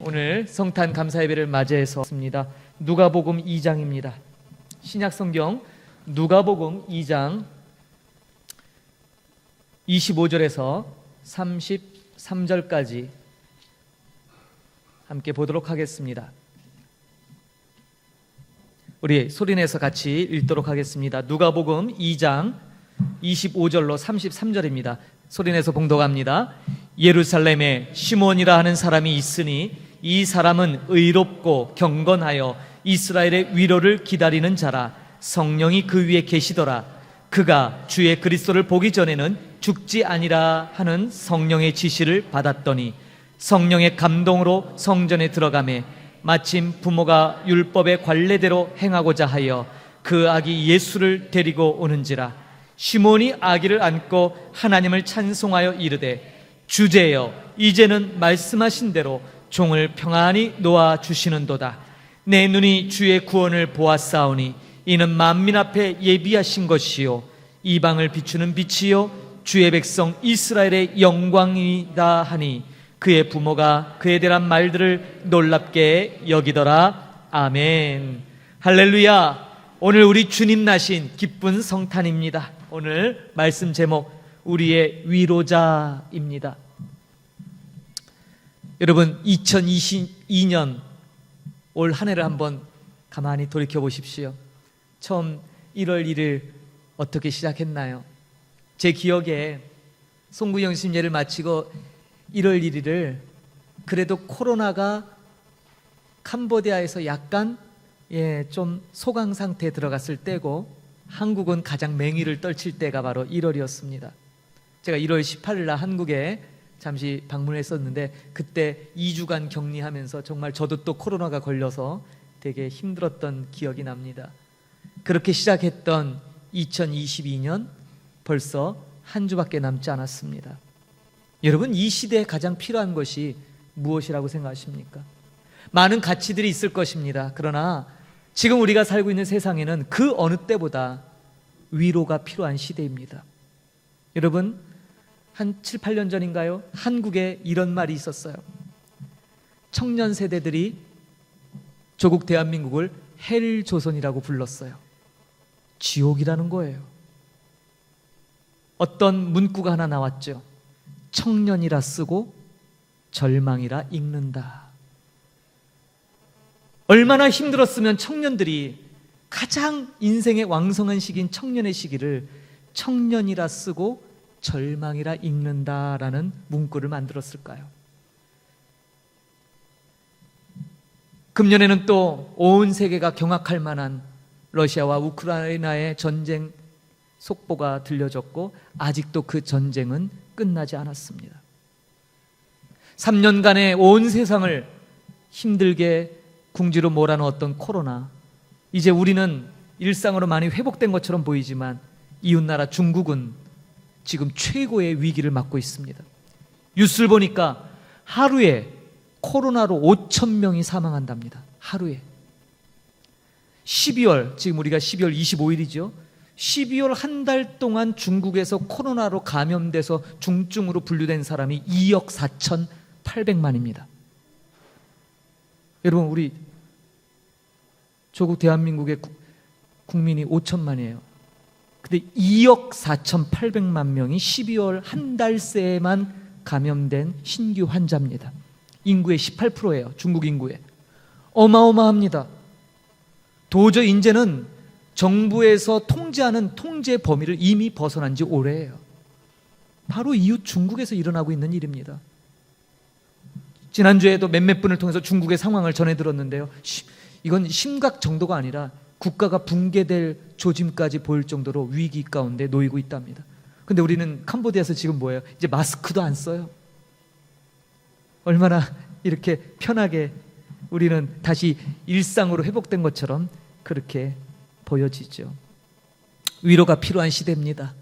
오늘 성탄 감사 예배를 맞이해서 왔습니다. 누가복음 2장입니다. 신약 성경 누가복음 2장 25절에서 33절까지 함께 보도록 하겠습니다. 우리 소리내서 같이 읽도록 하겠습니다. 누가복음 2장 25절로 33절입니다. 소리내서 봉독합니다. 예루살렘에 시몬이라 하는 사람이 있으니 이 사람은 의롭고 경건하여 이스라엘의 위로를 기다리는 자라. 성령이 그 위에 계시더라. 그가 주의 그리스도를 보기 전에는 죽지 아니라 하는 성령의 지시를 받았더니 성령의 감동으로 성전에 들어가매 마침 부모가 율법의 관례대로 행하고자 하여 그 아기 예수를 데리고 오는지라. 시몬이 아기를 안고 하나님을 찬송하여 이르되 주제여 이제는 말씀하신 대로 종을 평안히 놓아 주시는도다. 내 눈이 주의 구원을 보았사오니 이는 만민 앞에 예비하신 것이요 이방을 비추는 빛이요 주의 백성 이스라엘의 영광이다 하니 그의 부모가 그에 대한 말들을 놀랍게 여기더라. 아멘. 할렐루야. 오늘 우리 주님 나신 기쁜 성탄입니다. 오늘 말씀 제목 우리의 위로자입니다. 여러분 2022년 올 한 해를 한번 가만히 돌이켜 보십시오. 처음 1월 1일 어떻게 시작했나요? 제 기억에 송구영신예를 마치고 1월 1일을 그래도 코로나가 캄보디아에서 약간 좀 소강 상태에 들어갔을 때고 한국은 가장 맹위를 떨칠 때가 바로 1월이었습니다. 제가 1월 18일 날 한국에 잠시 방문했었는데 그때 2주간 격리하면서 정말 저도 또 코로나가 걸려서 되게 힘들었던 기억이 납니다. 그렇게 시작했던 2022년 벌써 한 주밖에 남지 않았습니다. 여러분 이 시대에 가장 필요한 것이 무엇이라고 생각하십니까? 많은 가치들이 있을 것입니다. 그러나 지금 우리가 살고 있는 세상에는 그 어느 때보다 위로가 필요한 시대입니다. 여러분 한 7, 8년 전인가요? 한국에 이런 말이 있었어요. 청년 세대들이 조국 대한민국을 헬조선이라고 불렀어요. 지옥이라는 거예요. 어떤 문구가 하나 나왔죠. 청년이라 쓰고 절망이라 읽는다. 얼마나 힘들었으면 청년들이 가장 인생의 왕성한 시기인 청년의 시기를 청년이라 쓰고 절망이라 읽는다라는 문구를 만들었을까요? 금년에는 또 온 세계가 경악할 만한 러시아와 우크라이나의 전쟁 속보가 들려졌고 아직도 그 전쟁은 끝나지 않았습니다. 3년간의 온 세상을 힘들게 궁지로 몰아넣었던 코로나, 이제 우리는 일상으로 많이 회복된 것처럼 보이지만 이웃나라 중국은 지금 최고의 위기를 맞고 있습니다. 뉴스를 보니까 하루에 코로나로 5,000명이 사망한답니다. 하루에. 12월, 지금 우리가 12월 25일이죠. 12월 한 달 동안 중국에서 코로나로 감염돼서 중증으로 분류된 사람이 2억 4,800만입니다. 여러분 우리 조국 대한민국의 국민이 5천만이에요. 근데 2억 4,800만 명이 12월 한 달 새에만 감염된 신규 환자입니다. 인구의 18%예요. 중국 인구의. 어마어마합니다. 도저히 이제는 정부에서 통제하는 통제 범위를 이미 벗어난 지 오래예요. 바로 이웃 중국에서 일어나고 있는 일입니다. 지난주에도 몇몇 분을 통해서 중국의 상황을 전해 들었는데요. 이건 심각 정도가 아니라 국가가 붕괴될 조짐까지 보일 정도로 위기 가운데 놓이고 있답니다. 근데 우리는 캄보디아에서 지금 뭐예요? 이제 마스크도 안 써요. 얼마나 이렇게 편하게 우리는 다시 일상으로 회복된 것처럼 그렇게 보여지죠. 위로가 필요한 시대입니다.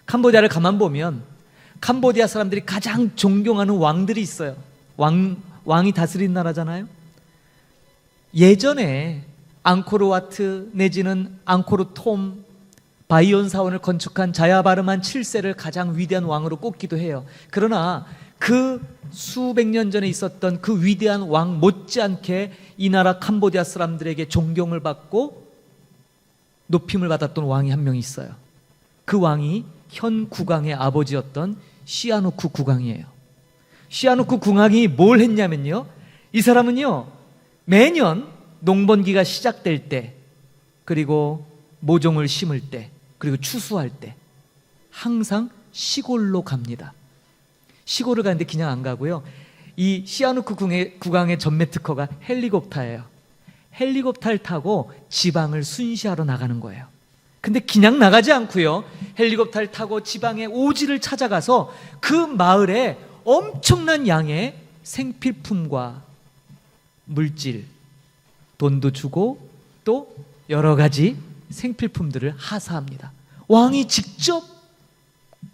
캄보디아를 가만 보면 캄보디아 사람들이 가장 존경하는 왕들이 있어요. 왕이 다스린 나라잖아요. 예전에 앙코르와트 내지는 앙코르톰 바이온 사원을 건축한 자야바르만 7세를 가장 위대한 왕으로 꼽기도 해요. 그러나 그 수백 년 전에 있었던 그 위대한 왕 못지않게 이 나라 캄보디아 사람들에게 존경을 받고 높임을 받았던 왕이 한 명 있어요. 그 왕이 현 국왕의 아버지였던 시아누쿠 국왕이에요. 시아누쿠 국왕이 뭘 했냐면요, 이 사람은요 매년 농번기가 시작될 때, 그리고 모종을 심을 때, 그리고 추수할 때 항상 시골로 갑니다. 시골을 가는데 그냥 안 가고요, 이 시아누쿠 국왕의 전매 특허가 헬리콥터예요. 헬리콥터를 타고 지방을 순시하러 나가는 거예요. 근데 그냥 나가지 않고요, 헬리콥터를 타고 지방의 오지를 찾아가서 그 마을에 엄청난 양의 생필품과 물질, 돈도 주고 또 여러 가지 생필품들을 하사합니다. 왕이 직접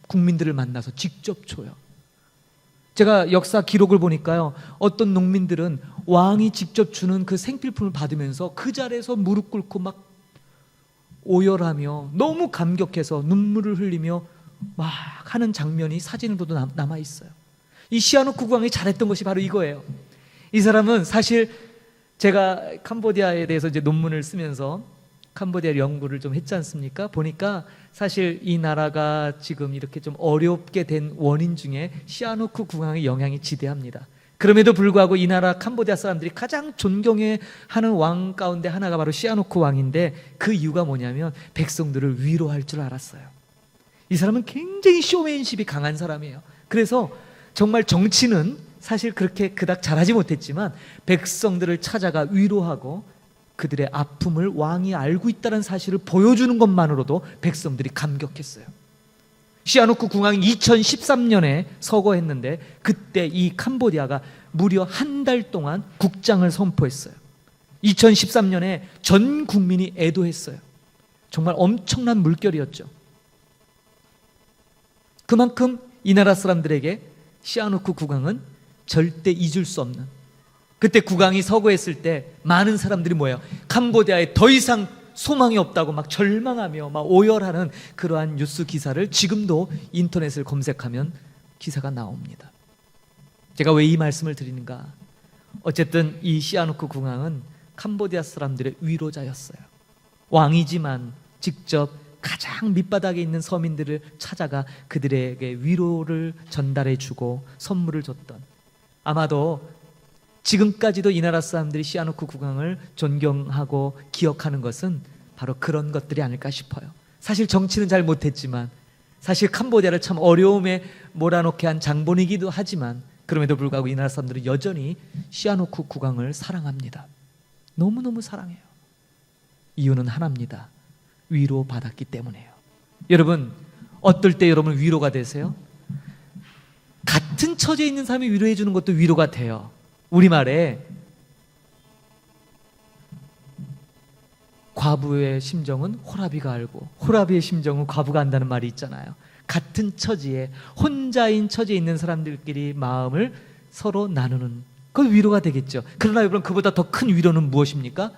국민들을 만나서 직접 줘요. 제가 역사 기록을 보니까요, 어떤 농민들은 왕이 직접 주는 그 생필품을 받으면서 그 자리에서 무릎 꿇고 막 오열하며 너무 감격해서 눈물을 흘리며 막 하는 장면이 사진으로도 남아 있어요. 이 시아누쿠 국왕이 잘했던 것이 바로 이거예요. 이 사람은 사실 제가 캄보디아에 대해서 이제 논문을 쓰면서 캄보디아 연구를 좀 했지 않습니까? 보니까 사실 이 나라가 지금 이렇게 좀 어렵게 된 원인 중에 시아누쿠 국왕의 영향이 지대합니다. 그럼에도 불구하고 이 나라 캄보디아 사람들이 가장 존경해 하는 왕 가운데 하나가 바로 시아누쿠 왕인데, 그 이유가 뭐냐면 백성들을 위로할 줄 알았어요. 이 사람은 굉장히 쇼맨십이 강한 사람이에요. 그래서 정말 정치는 사실 그렇게 그닥 잘하지 못했지만 백성들을 찾아가 위로하고 그들의 아픔을 왕이 알고 있다는 사실을 보여주는 것만으로도 백성들이 감격했어요. 시아누쿠 국왕이 2013년에 서거했는데 그때 이 캄보디아가 무려 한 달 동안 국장을 선포했어요. 2013년에 전 국민이 애도했어요. 정말 엄청난 물결이었죠. 그만큼 이 나라 사람들에게 시아누쿠 국왕은 절대 잊을 수 없는, 그때 국왕이 서거했을 때 많은 사람들이 뭐예요? 캄보디아에 더 이상 소망이 없다고 막 절망하며 막 오열하는 그러한 뉴스 기사를 지금도 인터넷을 검색하면 기사가 나옵니다. 제가 왜 이 말씀을 드리는가? 어쨌든 이 시아누쿠 국왕은 캄보디아 사람들의 위로자였어요. 왕이지만 직접 가장 밑바닥에 있는 서민들을 찾아가 그들에게 위로를 전달해 주고 선물을 줬던, 아마도 지금까지도 이 나라 사람들이 시아누쿠 국왕을 존경하고 기억하는 것은 바로 그런 것들이 아닐까 싶어요. 사실 정치는 잘 못했지만, 사실 캄보디아를 참 어려움에 몰아넣게 한 장본이기도 하지만, 그럼에도 불구하고 이 나라 사람들은 여전히 시아누쿠 국왕을 사랑합니다. 너무너무 사랑해요. 이유는 하나입니다. 위로받았기 때문이에요. 여러분, 어떨 때 여러분 위로가 되세요? 같은 처지에 있는 사람이 위로해 주는 것도 위로가 돼요. 우리말에 과부의 심정은 호라비가 알고 호라비의 심정은 과부가 안다는 말이 있잖아요. 같은 처지에, 혼자인 처지에 있는 사람들끼리 마음을 서로 나누는, 그건 위로가 되겠죠. 그러나 여러분, 그보다 더 큰 위로는 무엇입니까?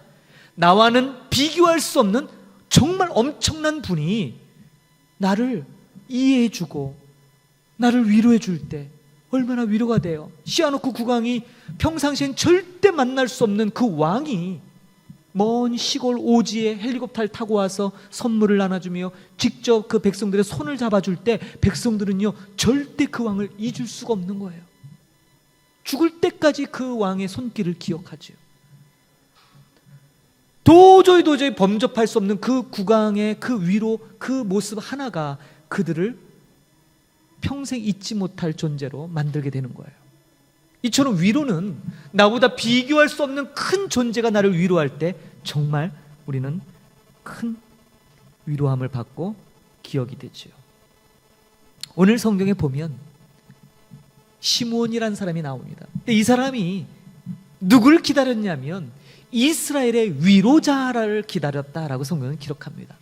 나와는 비교할 수 없는 정말 엄청난 분이 나를 이해해 주고 나를 위로해 줄 때 얼마나 위로가 돼요. 시아누쿠 국왕이 평상시엔 절대 만날 수 없는 그 왕이 먼 시골 오지에 헬리콥터를 타고 와서 선물을 나눠주며 직접 그 백성들의 손을 잡아줄 때 백성들은요 절대 그 왕을 잊을 수가 없는 거예요. 죽을 때까지 그 왕의 손길을 기억하죠. 도저히 범접할 수 없는 그 국왕의 그 위로, 그 모습 하나가 그들을 평생 잊지 못할 존재로 만들게 되는 거예요. 이처럼 위로는 나보다 비교할 수 없는 큰 존재가 나를 위로할 때 정말 우리는 큰 위로함을 받고 기억이 되죠. 오늘 성경에 보면 시므온이라는 사람이 나옵니다. 근데 이 사람이 누구를 기다렸냐면 이스라엘의 위로자를 기다렸다라고 성경은 기록합니다.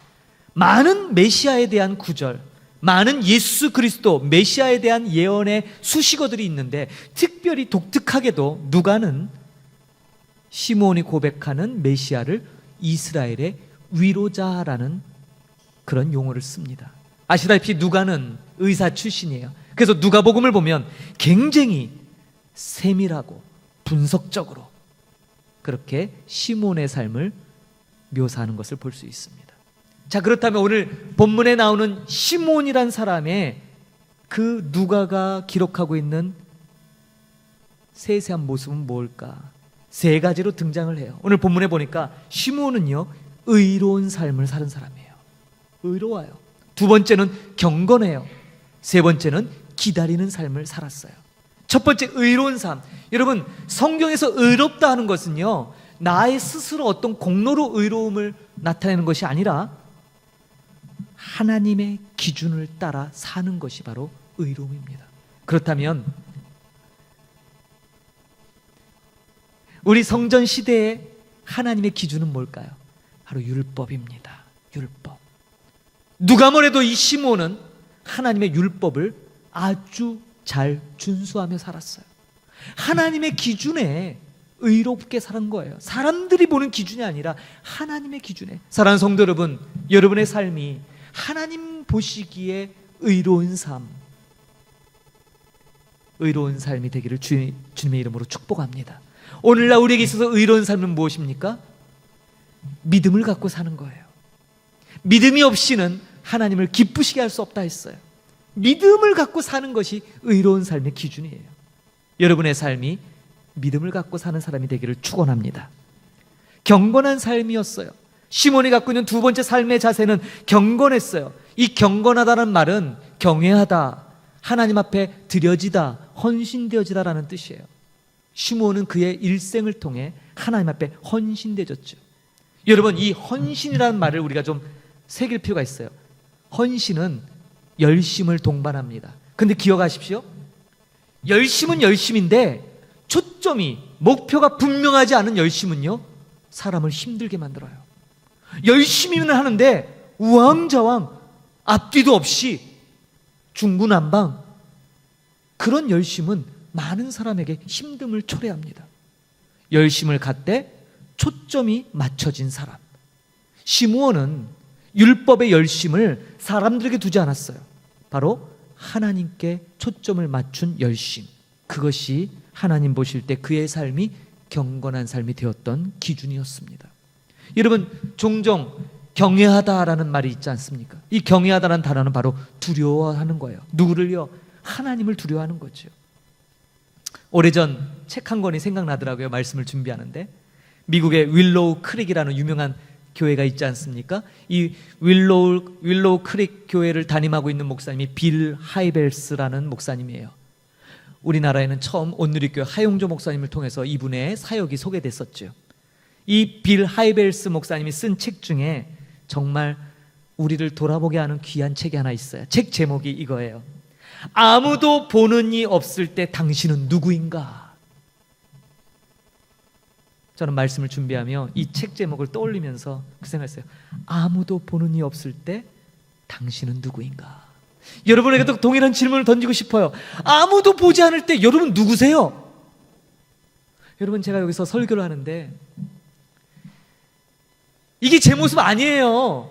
많은 메시아에 대한 구절, 많은 예수 그리스도 메시아에 대한 예언의 수식어들이 있는데 특별히 독특하게도 누가는 시므온이 고백하는 메시아를 이스라엘의 위로자라는 그런 용어를 씁니다. 아시다시피 누가는 의사 출신이에요. 그래서 누가복음을 보면 굉장히 세밀하고 분석적으로 그렇게 시몬의 삶을 묘사하는 것을 볼 수 있습니다. 자, 그렇다면 오늘 본문에 나오는 시몬이란 사람의 그 누가가 기록하고 있는 세세한 모습은 뭘까? 세 가지로 등장을 해요. 오늘 본문에 보니까 시몬은요, 의로운 삶을 사는 사람이에요. 의로워요. 두 번째는 경건해요. 세 번째는 기다리는 삶을 살았어요. 첫 번째, 의로운 삶. 여러분, 성경에서 의롭다 하는 것은요, 나의 스스로 어떤 공로로 의로움을 나타내는 것이 아니라 하나님의 기준을 따라 사는 것이 바로 의로움입니다. 그렇다면 우리 성전 시대의 하나님의 기준은 뭘까요? 바로 율법입니다. 율법. 누가 뭐래도 이 시몬은 하나님의 율법을 아주 잘 준수하며 살았어요. 하나님의 기준에 의롭게 사는 거예요. 사람들이 보는 기준이 아니라 하나님의 기준에. 사랑하는 성도 여러분, 여러분의 삶이 하나님 보시기에 의로운 삶, 의로운 삶이 되기를 주님의 이름으로 축복합니다. 오늘날 우리에게 있어서 의로운 삶은 무엇입니까? 믿음을 갖고 사는 거예요. 믿음이 없이는 하나님을 기쁘시게 할 수 없다 했어요. 믿음을 갖고 사는 것이 의로운 삶의 기준이에요. 여러분의 삶이 믿음을 갖고 사는 사람이 되기를 축원합니다. 경건한 삶이었어요. 시몬이 갖고 있는 두 번째 삶의 자세는 경건했어요. 이 경건하다는 말은 경외하다, 하나님 앞에 드려지다, 헌신되어지다라는 뜻이에요. 시몬은 그의 일생을 통해 하나님 앞에 헌신되어졌죠. 여러분, 이 헌신이라는 말을 우리가 좀 새길 필요가 있어요. 헌신은 열심을 동반합니다. 근데 기억하십시오. 열심은 열심인데 초점이, 목표가 분명하지 않은 열심은요, 사람을 힘들게 만들어요. 열심히는 하는데 우왕좌왕 앞뒤도 없이 중구난방, 그런 열심은 많은 사람에게 힘듦을 초래합니다. 열심을 갖되 초점이 맞춰진 사람. 시므온은 율법의 열심을 사람들에게 두지 않았어요. 바로 하나님께 초점을 맞춘 열심, 그것이 하나님 보실 때 그의 삶이 경건한 삶이 되었던 기준이었습니다. 여러분, 종종 경외하다라는 말이 있지 않습니까? 이 경외하다라는 단어는 바로 두려워하는 거예요. 누구를요? 하나님을 두려워하는 거죠. 오래전 책 한 권이 생각나더라고요. 말씀을 준비하는데, 미국의 윌로우 크릭이라는 유명한 교회가 있지 않습니까? 이 윌로우 크릭 교회를 담임하고 있는 목사님이 빌 하이벨스라는 목사님이에요. 우리나라에는 처음 온누리교회 하용조 목사님을 통해서 이분의 사역이 소개됐었죠. 이 빌 하이벨스 목사님이 쓴 책 중에 정말 우리를 돌아보게 하는 귀한 책이 하나 있어요. 책 제목이 이거예요. 아무도 보는 이 없을 때 당신은 누구인가? 저는 말씀을 준비하며 이 책 제목을 떠올리면서 그 생각했어요. 아무도 보는 이 없을 때 당신은 누구인가? 여러분에게도 동일한 질문을 던지고 싶어요. 아무도 보지 않을 때 여러분 누구세요? 여러분, 제가 여기서 설교를 하는데 이게 제 모습 아니에요.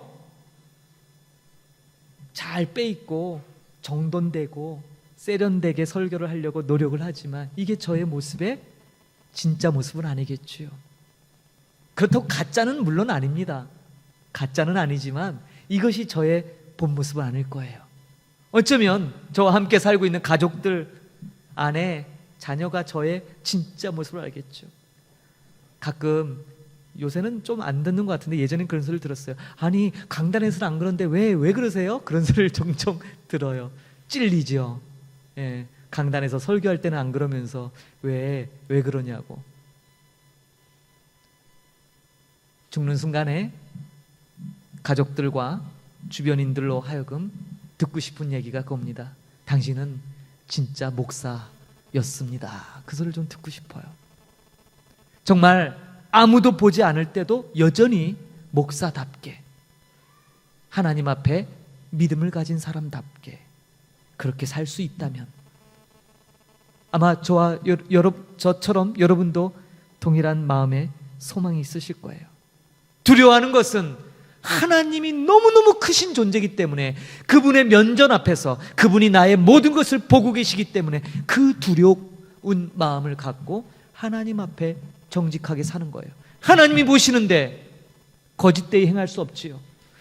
잘 빼입고 정돈되고 세련되게 설교를 하려고 노력을 하지만 이게 저의 모습의 진짜 모습은 아니겠죠. 그렇다고 가짜는 물론 아닙니다. 가짜는 아니지만 이것이 저의 본 모습은 아닐 거예요. 어쩌면 저와 함께 살고 있는 가족들, 아내, 자녀가 저의 진짜 모습을 알겠죠. 가끔, 요새는 좀 안 듣는 것 같은데 예전엔 그런 소리를 들었어요. 아니, 강단에서는 안 그런데 왜 그러세요? 그런 소리를 종종 들어요. 찔리죠. 예, 강단에서 설교할 때는 안 그러면서 왜 그러냐고. 죽는 순간에 가족들과 주변인들로 하여금 듣고 싶은 얘기가 그겁니다. 당신은 진짜 목사였습니다. 그 소리를 좀 듣고 싶어요. 정말 아무도 보지 않을 때도 여전히 목사답게, 하나님 앞에 믿음을 가진 사람답게 그렇게 살 수 있다면 아마 저처럼 여러분도 동일한 마음의 소망이 있으실 거예요. 두려워하는 것은 하나님이 너무너무 크신 존재이기 때문에 그분의 면전 앞에서 그분이 나의 모든 것을 보고 계시기 때문에 그 두려운 마음을 갖고 하나님 앞에 정직하게 사는 거예요. 하나님이 보시는데 거짓되이 행할 수 없지요.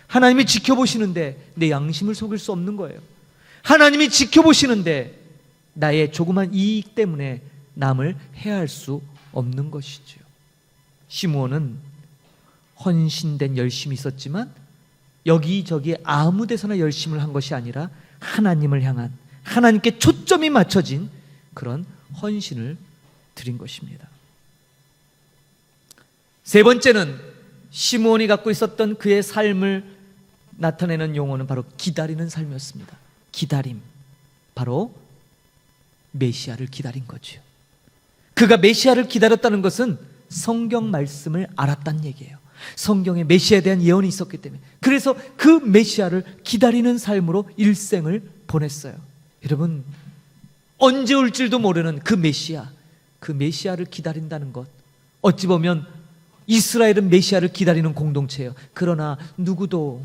하나님이 지켜보시는데 내 양심을 속일 수 없는 거예요. 하나님이 지켜보시는데 나의 조그만 이익 때문에 남을 해할 수 없는 것이지요. 시므온은 헌신된 열심이 있었지만 여기저기 아무 데서나 열심을 한 것이 아니라 하나님을 향한, 하나님께 초점이 맞춰진 그런 헌신을 드린 것입니다. 세 번째는 시므온이 갖고 있었던 그의 삶을 나타내는 용어는 바로 기다리는 삶이었습니다. 기다림, 바로 메시아를 기다린 거죠. 그가 메시아를 기다렸다는 것은 성경 말씀을 알았다는 얘기예요. 성경에 메시아에 대한 예언이 있었기 때문에, 그래서 그 메시아를 기다리는 삶으로 일생을 보냈어요. 여러분, 언제 올지도 모르는 그 메시아를 기다린다는 것, 어찌 보면 이스라엘은 메시아를 기다리는 공동체예요. 그러나 누구도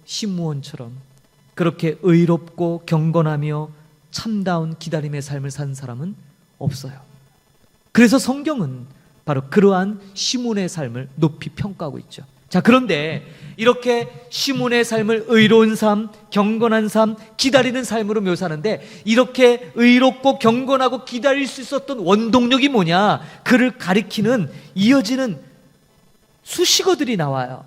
시므온처럼 그렇게 의롭고 경건하며 참다운 기다림의 삶을 산 사람은 없어요. 그래서 성경은 바로 그러한 시므온의 삶을 높이 평가하고 있죠. 자, 그런데 이렇게 시므온의 삶을 의로운 삶, 경건한 삶, 기다리는 삶으로 묘사하는데, 이렇게 의롭고 경건하고 기다릴 수 있었던 원동력이 뭐냐? 그를 가리키는 이어지는 수식어들이 나와요.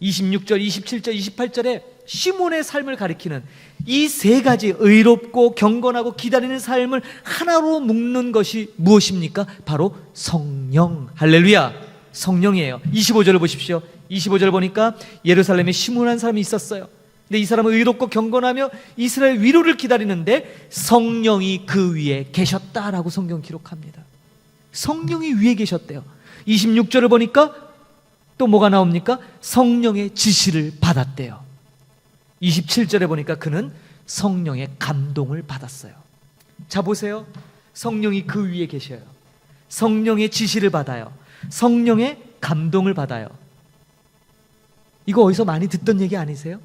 26절, 27절, 28절에 시므온의 삶을 가리키는 이 세 가지 의롭고 경건하고 기다리는 삶을 하나로 묶는 것이 무엇입니까? 바로 성령. 할렐루야, 성령이에요. 25절을 보십시오. 25절 보니까 예루살렘에 시므온이라는 사람이 있었어요. 근데 이 사람은 의롭고 경건하며 이스라엘 위로를 기다리는데 성령이 그 위에 계셨다라고 성경 기록합니다. 성령이 위에 계셨대요. 26절을 보니까 또 뭐가 나옵니까? 성령의 지시를 받았대요. 27절에 보니까 그는 성령의 감동을 받았어요. 자, 보세요. 성령이 그 위에 계셔요. 성령의 지시를 받아요. 성령의 감동을 받아요. 이거 어디서 많이 듣던 얘기 아니세요?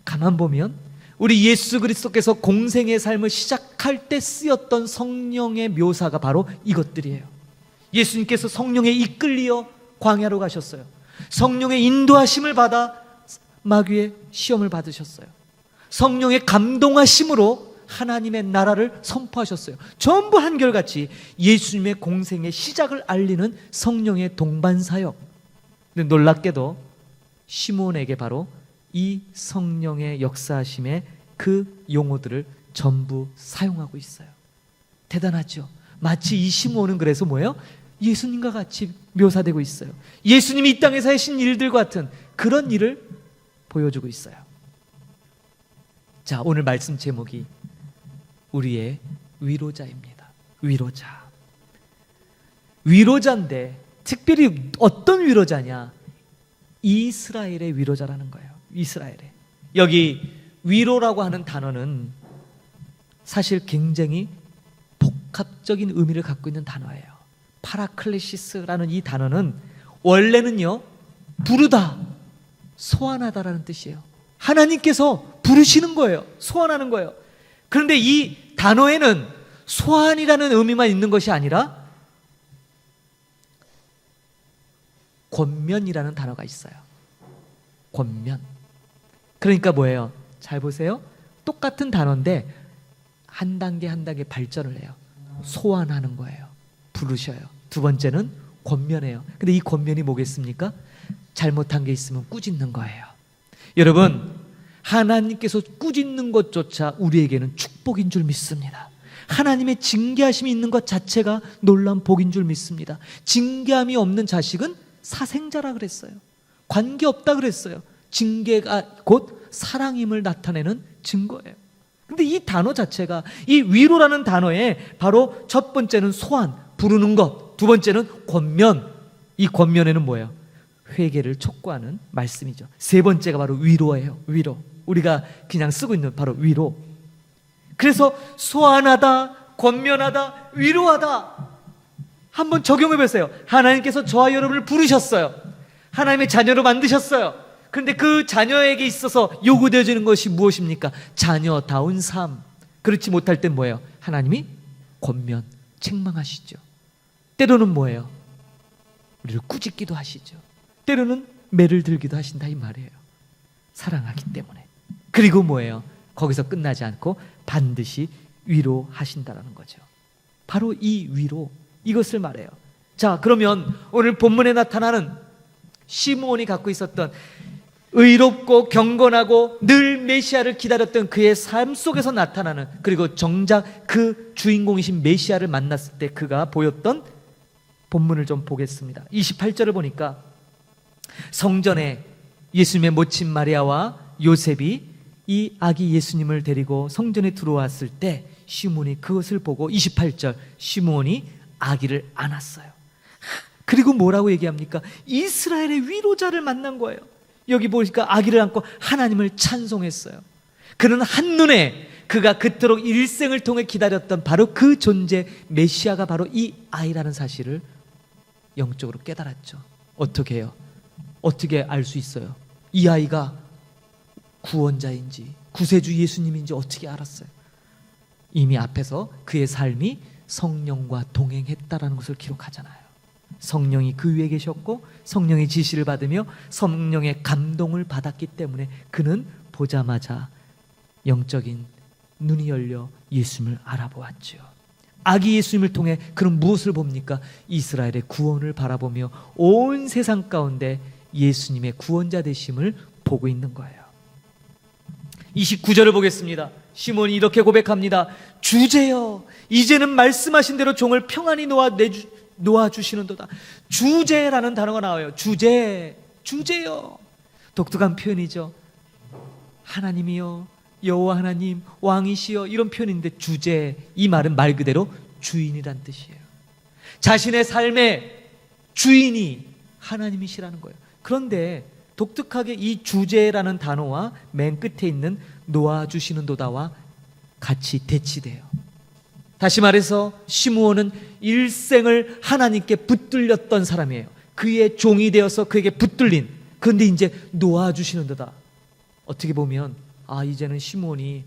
가만 보면 우리 예수 그리스도께서 공생의 삶을 시작할 때 쓰였던 성령의 묘사가 바로 이것들이에요. 예수님께서 성령에 이끌리어 광야로 가셨어요. 성령의 인도하심을 받아 마귀의 시험을 받으셨어요. 성령의 감동하심으로 하나님의 나라를 선포하셨어요. 전부 한결같이 예수님의 공생의 시작을 알리는 성령의 동반사역. 근데 놀랍게도 시므온에게 바로 이 성령의 역사하심의 그 용어들을 전부 사용하고 있어요. 대단하죠? 마치 이 시므온은 그래서 뭐예요? 예수님과 같이 묘사되고 있어요. 예수님이 이 땅에서 하신 일들과 같은 그런 일을 보여주고 있어요. 자, 오늘 말씀 제목이 우리의 위로자입니다. 위로자인데 특별히 어떤 위로자냐? 이스라엘의 위로자라는 거예요. 이스라엘의. 여기 위로라고 하는 단어는 사실 굉장히 복합적인 의미를 갖고 있는 단어예요. 파라클레시스라는 이 단어는 원래는요, 부르다, 소환하다라는 뜻이에요. 하나님께서 부르시는 거예요. 소환하는 거예요. 그런데 이 단어에는 소환이라는 의미만 있는 것이 아니라 권면이라는 단어가 있어요. 권면. 그러니까 뭐예요? 잘 보세요. 똑같은 단어인데 한 단계 한 단계 발전을 해요. 소환하는 거예요. 부르셔요. 두 번째는 권면해요. 근데 이 권면이 뭐겠습니까? 잘못한 게 있으면 꾸짖는 거예요. 여러분, 하나님께서 꾸짖는 것조차 우리에게는 축복인 줄 믿습니다. 하나님의 징계하심이 있는 것 자체가 놀라운 복인 줄 믿습니다. 징계함이 없는 자식은 사생자라 그랬어요. 관계없다 그랬어요. 징계가 곧 사랑임을 나타내는 증거예요. 근데 이 단어 자체가, 이 위로라는 단어에 바로 첫 번째는 소환, 부르는 것, 두 번째는 권면. 이 권면에는 뭐예요? 회개를 촉구하는 말씀이죠. 세 번째가 바로 위로예요. 위로. 우리가 그냥 쓰고 있는 바로 위로. 그래서 소환하다, 권면하다, 위로하다. 한번 적용해 보세요. 하나님께서 저와 여러분을 부르셨어요. 하나님의 자녀로 만드셨어요. 그런데 그 자녀에게 있어서 요구되어지는 것이 무엇입니까? 자녀다운 삶. 그렇지 못할 땐 뭐예요? 하나님이 권면, 책망하시죠. 때로는 뭐예요? 우리를 꾸짖기도 하시죠. 때로는 매를 들기도 하신다 이 말이에요. 사랑하기 때문에. 그리고 뭐예요? 거기서 끝나지 않고 반드시 위로하신다라는 거죠. 바로 이 위로, 이것을 말해요. 자, 그러면 오늘 본문에 나타나는 시므온이 갖고 있었던 의롭고 경건하고 늘 메시아를 기다렸던 그의 삶 속에서 나타나는, 그리고 정작 그 주인공이신 메시아를 만났을 때 그가 보였던 본문을 좀 보겠습니다. 28절을 보니까 성전에 예수님의 모친 마리아와 요셉이 이 아기 예수님을 데리고 성전에 들어왔을 때 시므온이 그것을 보고 28절 시므온이 아기를 안았어요. 그리고 뭐라고 얘기합니까? 이스라엘의 위로자를 만난 거예요. 여기 보니까 아기를 안고 하나님을 찬송했어요. 그는 한눈에 그가 그토록 일생을 통해 기다렸던 바로 그 존재 메시아가 바로 이 아이라는 사실을 영적으로 깨달았죠. 어떻게 해요? 어떻게 알 수 있어요? 이 아이가 구원자인지 구세주 예수님인지 어떻게 알았어요? 이미 앞에서 그의 삶이 성령과 동행했다라는 것을 기록하잖아요. 성령이 그 위에 계셨고 성령의 지시를 받으며 성령의 감동을 받았기 때문에 그는 보자마자 영적인 눈이 열려 예수님을 알아보았죠. 아기 예수님을 통해 그는 무엇을 봅니까? 이스라엘의 구원을 바라보며 온 세상 가운데 예수님의 구원자 되심을 보고 있는 거예요. 29절을 보겠습니다. 시몬이 이렇게 고백합니다. 주제여, 이제는 말씀하신 대로 종을 평안히 놓아주시는도다. 주제라는 단어가 나와요. 주제여. 독특한 표현이죠. 하나님이여, 여호와 하나님, 왕이시여, 이런 표현인데 주제, 이 말은 말 그대로 주인이란 뜻이에요. 자신의 삶의 주인이 하나님이시라는 거예요. 그런데 독특하게 이 주제라는 단어와 맨 끝에 있는 놓아주시는도다와 같이 대치돼요. 다시 말해서 시므온은 일생을 하나님께 붙들렸던 사람이에요. 그의 종이 되어서 그에게 붙들린, 그런데 이제 놓아주시는도다. 어떻게 보면 이제는 시므온이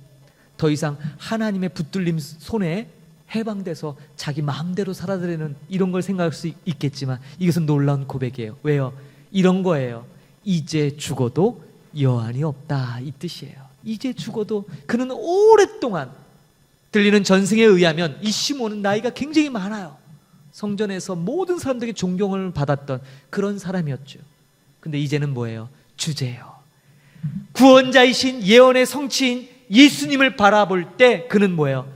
더 이상 하나님의 붙들림 손에 해방돼서 자기 마음대로 살아야 되는, 이런 걸 생각할 수 있겠지만 이것은 놀라운 고백이에요. 왜요? 이런 거예요. 이제 죽어도 여한이 없다, 이 뜻이에요. 이제 죽어도, 그는 오랫동안 들리는 전승에 의하면 이 시몬은 나이가 굉장히 많아요. 성전에서 모든 사람들에게 존경을 받았던 그런 사람이었죠. 근데 이제는 뭐예요? 주제예요. 구원자이신 예언의 성취인 예수님을 바라볼 때 그는 뭐예요?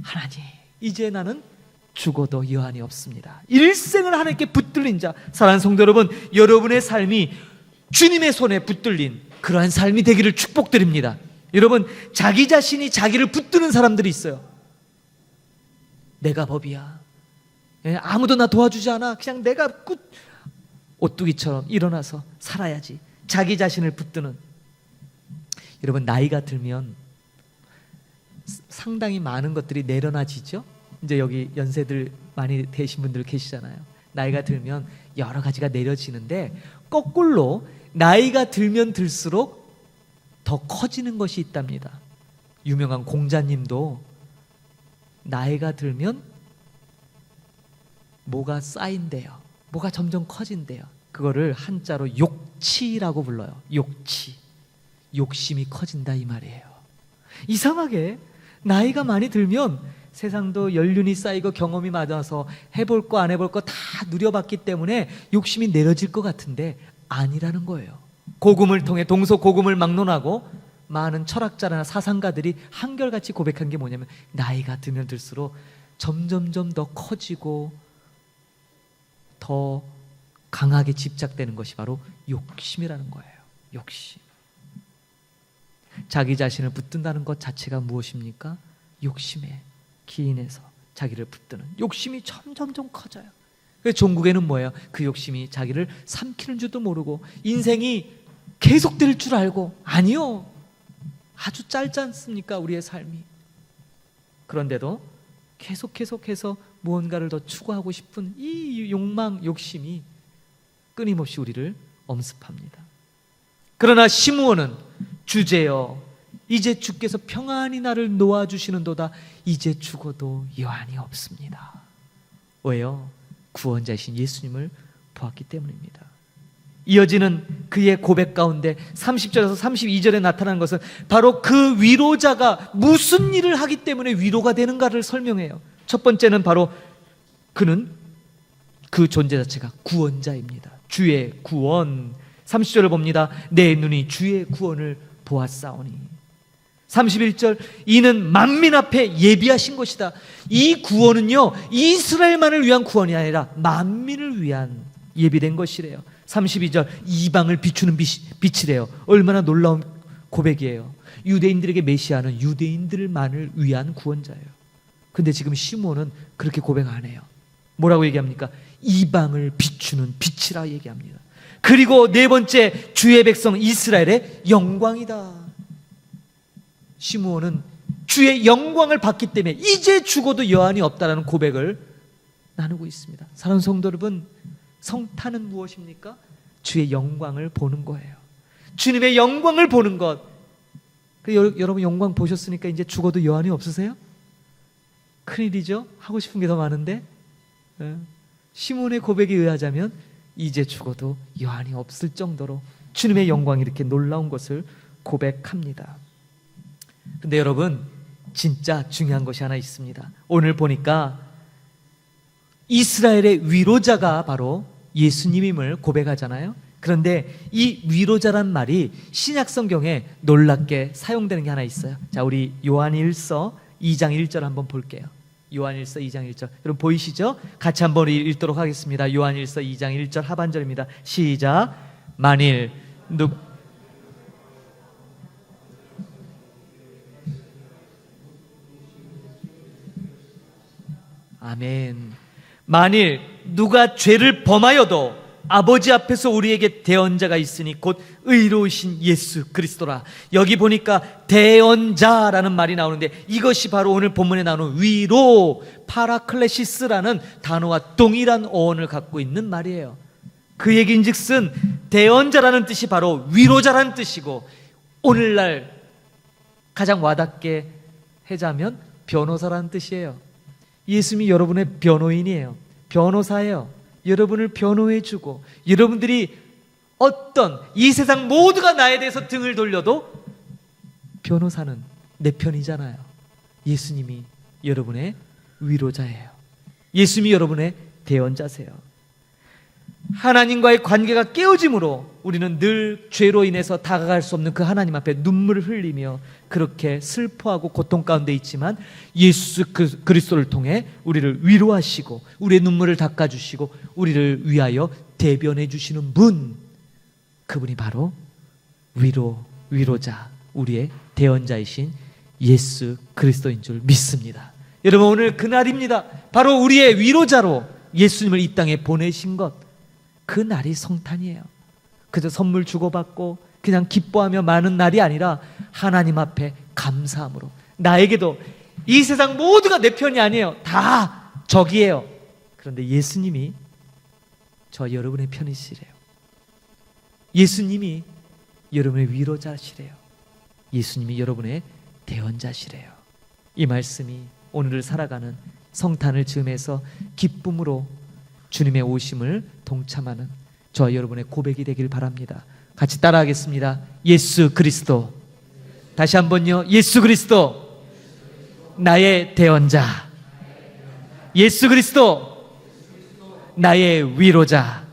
하나님, 이제 나는 죽어도 여한이 없습니다. 일생을 하나님께 붙들린 자. 사랑하는 성도 여러분, 여러분의 삶이 주님의 손에 붙들린 그러한 삶이 되기를 축복드립니다. 여러분, 자기 자신이 자기를 붙드는 사람들이 있어요. 내가 법이야. 아무도 나 도와주지 않아. 그냥 내가 오뚜기처럼 일어나서 살아야지. 자기 자신을 붙드는. 여러분, 나이가 들면 상당히 많은 것들이 내려놔지죠. 이제 여기 연세들 많이 되신 분들 계시잖아요. 나이가 들면 여러 가지가 내려지는데 거꾸로 나이가 들면 들수록 더 커지는 것이 있답니다. 유명한 공자님도 나이가 들면 뭐가 쌓인대요. 뭐가 점점 커진대요. 그거를 한자로 욕치라고 불러요. 욕치. 욕심이 커진다 이 말이에요. 이상하게 나이가 많이 들면 세상도 연륜이 쌓이고 경험이 많아서 해볼 거 안 해볼 거 다 누려봤기 때문에 욕심이 내려질 것 같은데 아니라는 거예요. 고금을 통해 동서고금을 막론하고 많은 철학자나 사상가들이 한결같이 고백한 게 뭐냐면 나이가 들면 들수록 점점점 더 커지고 더 강하게 집착되는 것이 바로 욕심이라는 거예요. 욕심. 자기 자신을 붙든다는 것 자체가 무엇입니까? 욕심에 기인해서 자기를 붙드는 욕심이 점점점 커져요. 그래서 종국에는 뭐예요? 그 욕심이 자기를 삼키는 줄도 모르고 인생이 계속될 줄 알고, 아니요, 아주 짧지 않습니까? 우리의 삶이. 그런데도 계속해서 무언가를 더 추구하고 싶은 이 욕망, 욕심이 끊임없이 우리를 엄습합니다. 그러나 시므온은 주제여 이제 주께서 평안히 나를 놓아주시는도다. 이제 죽어도 여한이 없습니다. 왜요? 구원자이신 예수님을 보았기 때문입니다. 이어지는 그의 고백 가운데 30절에서 32절에 나타나는 것은 바로 그 위로자가 무슨 일을 하기 때문에 위로가 되는가를 설명해요. 첫 번째는 바로 그는 그 존재 자체가 구원자입니다. 주의 구원. 30절을 봅니다. 내 눈이 주의 구원을 보았사오니. 31절 이는 만민 앞에 예비하신 것이다. 이 구원은요 이스라엘만을 위한 구원이 아니라 만민을 위한 예비된 것이래요. 32절 이방을 비추는 빛이래요. 얼마나 놀라운 고백이에요. 유대인들에게 메시아는 유대인들만을 위한 구원자예요. 근데 지금 시므온은 그렇게 고백 안 해요. 뭐라고 얘기합니까? 이방을 비추는 빛이라 얘기합니다. 그리고 네 번째 주의 백성 이스라엘의 영광이다. 시므온은 주의 영광을 받기 때문에 이제 죽어도 여한이 없다라는 고백을 나누고 있습니다. 사랑하는 성도 여러분, 성탄은 무엇입니까? 주의 영광을 보는 거예요. 주님의 영광을 보는 것. 여러분 영광 보셨으니까 이제 죽어도 여한이 없으세요? 큰일이죠? 하고 싶은 게 더 많은데. 시므온의 고백에 의하자면 이제 죽어도 여한이 없을 정도로 주님의 영광이 이렇게 놀라운 것을 고백합니다. 근데 여러분 진짜 중요한 것이 하나 있습니다. 오늘 보니까 이스라엘의 위로자가 바로 예수님임을 고백하잖아요. 그런데 이 위로자란 말이 신약 성경에 놀랍게 사용되는 게 하나 있어요. 자, 우리 요한일서 2장 1절 한번 볼게요. 요한일서 2장 1절. 여러분 보이시죠? 같이 한번 읽도록 하겠습니다. 요한일서 2장 1절 하반절입니다. 시작. 만일 아멘. 만일 누가 죄를 범하여도 아버지 앞에서 우리에게 대언자가 있으니 곧 의로우신 예수 그리스도라. 여기 보니까 대언자라는 말이 나오는데 이것이 바로 오늘 본문에 나오는 위로 파라클레시스라는 단어와 동일한 어원을 갖고 있는 말이에요. 그 얘기인즉슨 대언자라는 뜻이 바로 위로자라는 뜻이고, 오늘날 가장 와닿게 하자면 변호사라는 뜻이에요. 예수님이 여러분의 변호인이에요. 변호사예요. 여러분을 변호해주고, 여러분들이 어떤 이 세상 모두가 나에 대해서 등을 돌려도 변호사는 내 편이잖아요. 예수님이 여러분의 위로자예요. 예수님이 여러분의 대언자세요. 하나님과의 관계가 깨어짐으로 우리는 늘 죄로 인해서 다가갈 수 없는 그 하나님 앞에 눈물을 흘리며 그렇게 슬퍼하고 고통 가운데 있지만, 예수 그리스도를 통해 우리를 위로하시고 우리의 눈물을 닦아주시고 우리를 위하여 대변해 주시는 분, 그분이 바로 위로자, 우리의 대언자이신 예수 그리스도인 줄 믿습니다. 여러분, 오늘 그날입니다. 바로 우리의 위로자로 예수님을 이 땅에 보내신 것, 그 날이 성탄이에요. 그저 선물 주고받고 그냥 기뻐하며 마는 날이 아니라 하나님 앞에 감사함으로, 나에게도 이 세상 모두가 내 편이 아니에요. 다 적이에요. 그런데 예수님이 저 여러분의 편이시래요. 예수님이 여러분의 위로자시래요. 예수님이 여러분의 대언자시래요. 이 말씀이 오늘을 살아가는 성탄을 즈음해서 기쁨으로 주님의 오심을 동참하는 저와 여러분의 고백이 되길 바랍니다. 같이 따라하겠습니다. 예수 그리스도. 다시 한번요. 예수 그리스도 나의 대언자. 예수 그리스도 나의 위로자.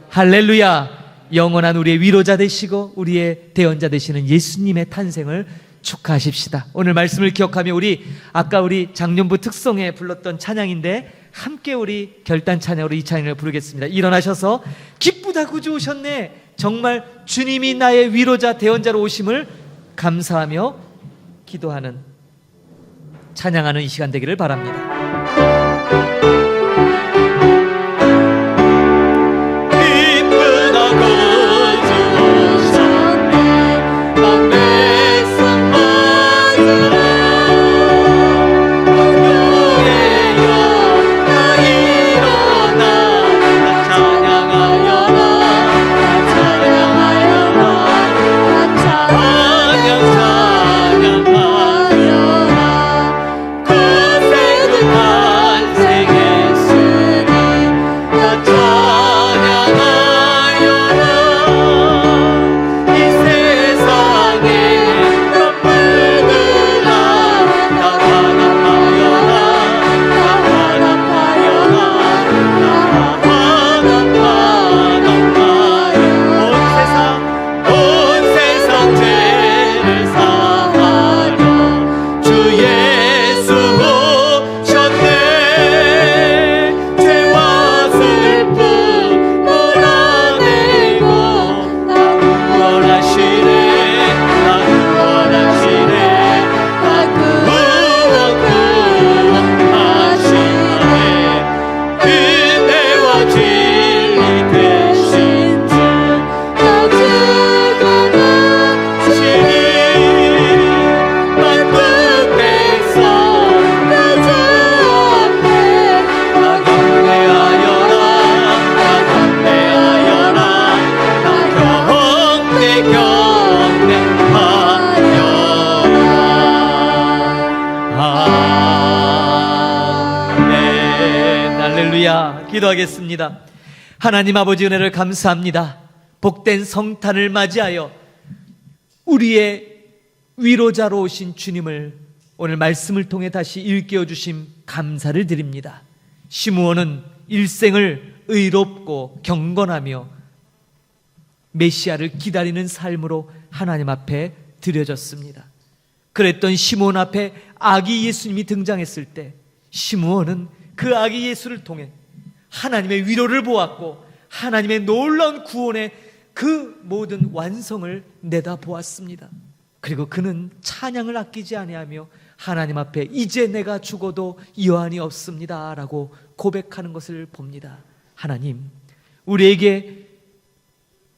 할렐루야. 영원한 우리의 위로자 되시고 우리의 대언자 되시는 예수님의 탄생을 축하하십시다. 오늘 말씀을 기억하며 아까 우리 작년부 특송에 불렀던 찬양인데, 함께 우리 결단 찬양으로 이 찬양을 부르겠습니다. 일어나셔서 기쁘다 구주 오셨네, 정말 주님이 나의 위로자 대언자로 오심을 감사하며 기도하는, 찬양하는 이 시간 되기를 바랍니다. 찬양하여라 기도하겠습니다. 하나님 아버지 은혜를 감사합니다. 복된 성탄을 맞이하여 우리의 위로자로 오신 주님을 오늘 말씀을 통해 다시 일깨워 주심 감사를 드립니다. 시므온은 일생을 의롭고 경건하며 메시아를 기다리는 삶으로 하나님 앞에 드려졌습니다. 그랬던 시므온 앞에 아기 예수님이 등장했을 때 시므온은 그 아기 예수를 통해 하나님의 위로를 보았고 하나님의 놀라운 구원의 그 모든 완성을 내다보았습니다. 그리고 그는 찬양을 아끼지 아니하며 하나님 앞에 이제 내가 죽어도 여한이 없습니다 라고 고백하는 것을 봅니다. 하나님, 우리에게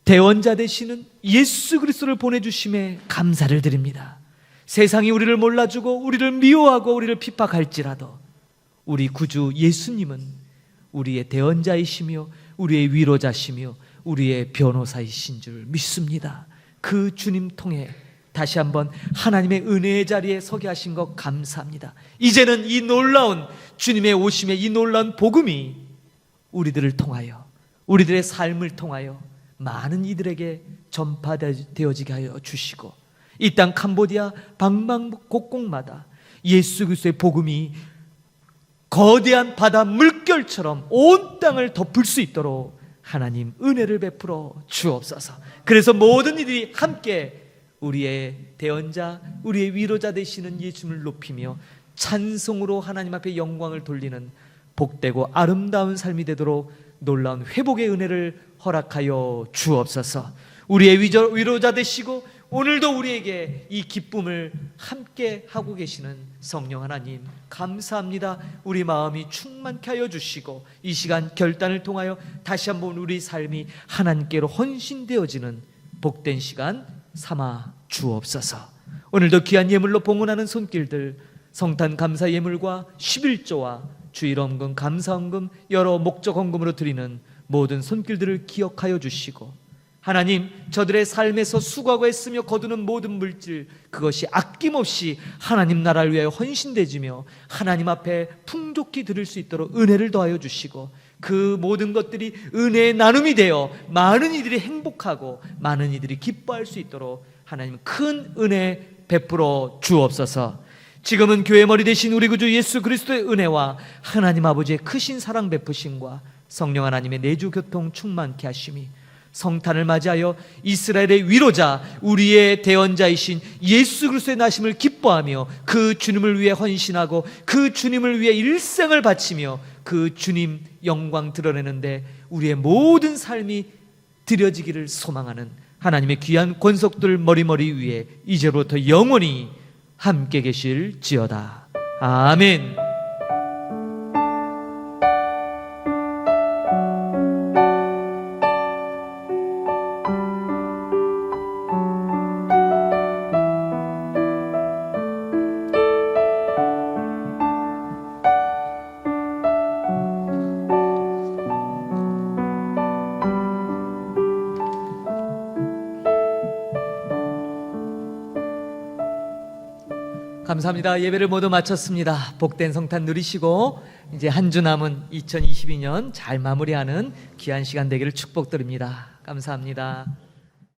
대원자 되시는 예수 그리스도를 보내주심에 감사를 드립니다. 세상이 우리를 몰라주고 우리를 미워하고 우리를 핍박할지라도 우리 구주 예수님은 우리의 대원자이시며 우리의 위로자시며 우리의 변호사이신 줄 믿습니다. 그 주님 통해 다시 한번 하나님의 은혜의 자리에 서게 하신 것 감사합니다. 이제는 이 놀라운 주님의 오심의 이 놀라운 복음이 우리들을 통하여 우리들의 삶을 통하여 많은 이들에게 전파되어지게 하여 주시고 이 땅 캄보디아 방방곡곡마다 예수 그리스도의 복음이 거대한 바다 물결처럼 온 땅을 덮을 수 있도록 하나님 은혜를 베풀어 주옵소서. 그래서 모든 이들이 함께 우리의 대언자, 우리의 위로자 되시는 예수님을 높이며 찬송으로 하나님 앞에 영광을 돌리는 복되고 아름다운 삶이 되도록 놀라운 회복의 은혜를 허락하여 주옵소서. 우리의 위로자 되시고 오늘도 우리에게 이 기쁨을 함께 하고 계시는 성령 하나님 감사합니다. 우리 마음이 충만케 하여 주시고 이 시간 결단을 통하여 다시 한번 우리 삶이 하나님께로 헌신되어지는 복된 시간 삼아 주옵소서. 오늘도 귀한 예물로 봉헌하는 손길들 성탄 감사 예물과 11조와 주일헌금 감사헌금 여러 목적 헌금으로 드리는 모든 손길들을 기억하여 주시고 하나님, 저들의 삶에서 수고하고 애쓰며 거두는 모든 물질 그것이 아낌없이 하나님 나라를 위하여 헌신되지며 하나님 앞에 풍족히 드릴 수 있도록 은혜를 더하여 주시고 그 모든 것들이 은혜의 나눔이 되어 많은 이들이 행복하고 많은 이들이 기뻐할 수 있도록 하나님 큰 은혜 베풀어 주옵소서. 지금은 교회 머리 되신 우리 구주 예수 그리스도의 은혜와 하나님 아버지의 크신 사랑 베푸심과 성령 하나님의 내주 교통 충만케 하심이 성탄을 맞이하여 이스라엘의 위로자 우리의 대언자이신 예수 그리스도의 나심을 기뻐하며 그 주님을 위해 헌신하고 그 주님을 위해 일생을 바치며 그 주님 영광 드러내는데 우리의 모든 삶이 드려지기를 소망하는 하나님의 귀한 권속들 머리머리 위에 이제부터 영원히 함께 계실지어다. 아멘. 감사합니다. 예배를 모두 마쳤습니다. 복된 성탄 누리시고 이제 한 주 남은 2022년 잘 마무리하는 귀한 시간 되기를 축복드립니다. 감사합니다.